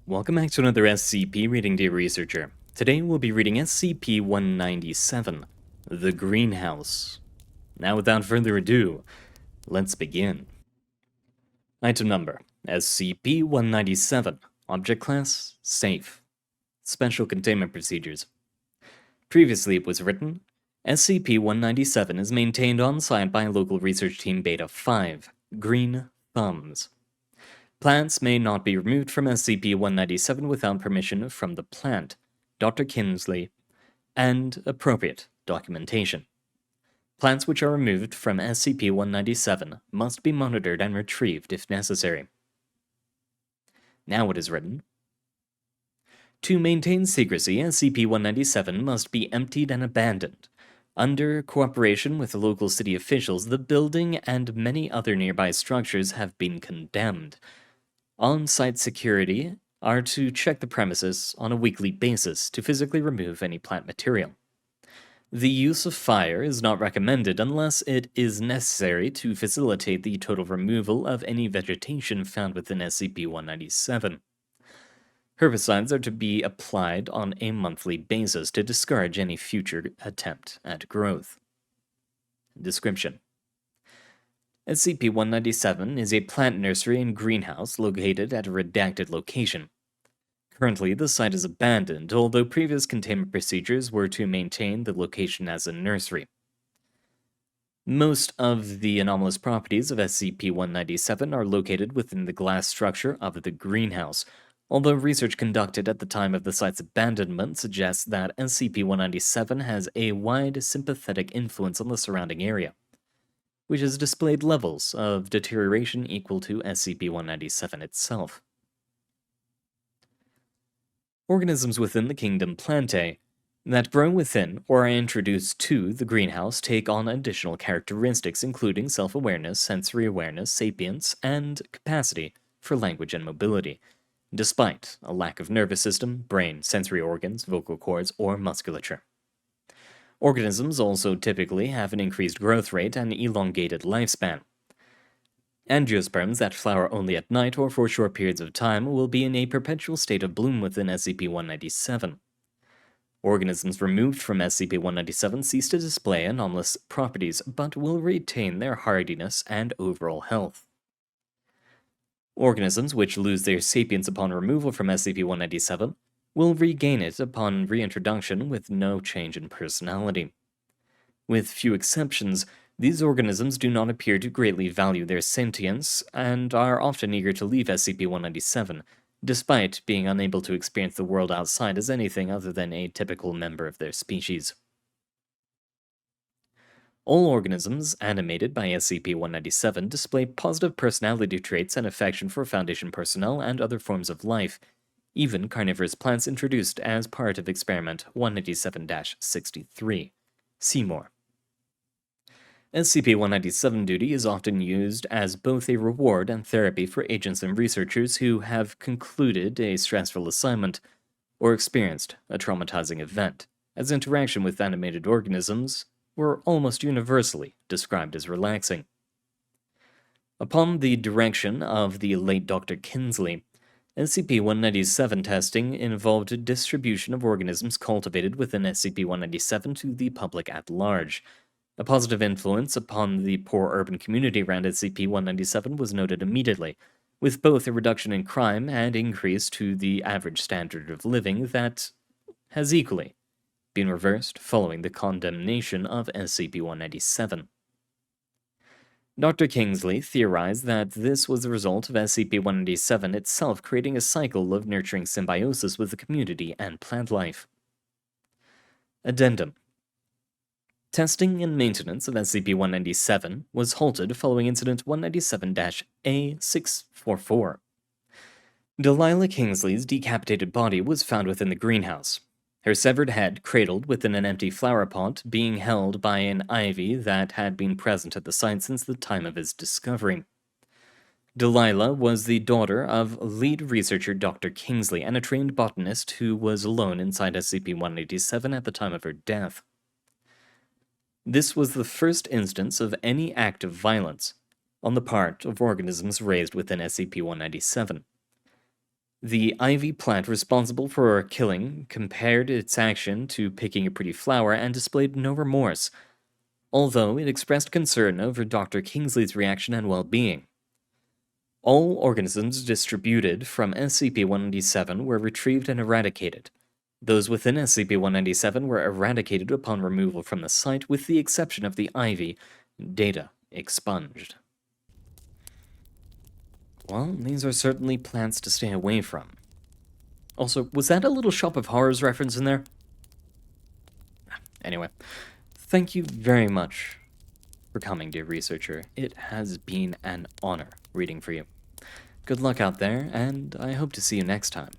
Welcome back to another SCP Reading Day Researcher. Today we'll be reading SCP-197, The Greenhouse. Now without further ado, let's begin. Item number, SCP-197, Object Class, Safe. Special Containment Procedures. Previously it was written, SCP-197 is maintained on-site by local research team Beta-5, Green Thumbs. Plants may not be removed from SCP-197 without permission from the plant, Dr. Kinsley, and appropriate documentation. Plants which are removed from SCP-197 must be monitored and retrieved if necessary. Now it is written, to maintain secrecy, SCP-197 must be emptied and abandoned. Under cooperation with local city officials, the building and many other nearby structures have been condemned. On-site security are to check the premises on a weekly basis to physically remove any plant material. The use of fire is not recommended unless it is necessary to facilitate the total removal of any vegetation found within SCP-197. Herbicides are to be applied on a monthly basis to discourage any future attempt at growth. Description: SCP-197 is a plant nursery and greenhouse located at a redacted location. Currently, the site is abandoned, although previous containment procedures were to maintain the location as a nursery. Most of the anomalous properties of SCP-197 are located within the glass structure of the greenhouse, although research conducted at the time of the site's abandonment suggests that SCP-197 has a wide sympathetic influence on the surrounding area, which has displayed levels of deterioration equal to SCP-197 itself. Organisms within the kingdom Plantae that grow within or are introduced to the greenhouse take on additional characteristics including self-awareness, sensory awareness, sapience, and capacity for language and mobility, despite a lack of nervous system, brain, sensory organs, vocal cords, or musculature. Organisms also typically have an increased growth rate and elongated lifespan. Angiosperms that flower only at night or for short periods of time will be in a perpetual state of bloom within SCP-197. Organisms removed from SCP-197 cease to display anomalous properties, but will retain their hardiness and overall health. Organisms which lose their sapience upon removal from SCP-197 will regain it upon reintroduction with no change in personality. With few exceptions, these organisms do not appear to greatly value their sentience and are often eager to leave SCP-197, despite being unable to experience the world outside as anything other than a typical member of their species. All organisms animated by SCP-197 display positive personality traits and affection for Foundation personnel and other forms of life, even carnivorous plants introduced as part of Experiment 197-63. See more. SCP-197 duty is often used as both a reward and therapy for agents and researchers who have concluded a stressful assignment or experienced a traumatizing event, as interaction with animated organisms were almost universally described as relaxing. Upon the direction of the late Dr. Kinsley, SCP-197 testing involved distribution of organisms cultivated within SCP-197 to the public at large. A positive influence upon the poor urban community around SCP-197 was noted immediately, with both a reduction in crime and increase to the average standard of living that has equally been reversed following the condemnation of SCP-197. Dr. Kingsley theorized that this was the result of SCP-197 itself creating a cycle of nurturing symbiosis with the community and plant life. Addendum: testing and maintenance of SCP-197 was halted following Incident 197-A644. Delilah Kingsley's decapitated body was found within the greenhouse, her severed head cradled within an empty flower pot being held by an ivy that had been present at the site since the time of his discovery. Delilah was the daughter of lead researcher Dr. Kingsley and a trained botanist who was alone inside SCP-187 at the time of her death. This was the first instance of any act of violence on the part of organisms raised within SCP-197. The ivy plant responsible for killing compared its action to picking a pretty flower and displayed no remorse, although it expressed concern over Dr. Kingsley's reaction and well being. All organisms distributed from SCP-197 were retrieved and eradicated. Those within SCP-197 were eradicated upon removal from the site, with the exception of the ivy. Data expunged. Well, these are certainly plants to stay away from. Also, was that a little Shop of Horrors reference in there? Anyway, thank you very much for coming, dear researcher. It has been an honor reading for you. Good luck out there, and I hope to see you next time.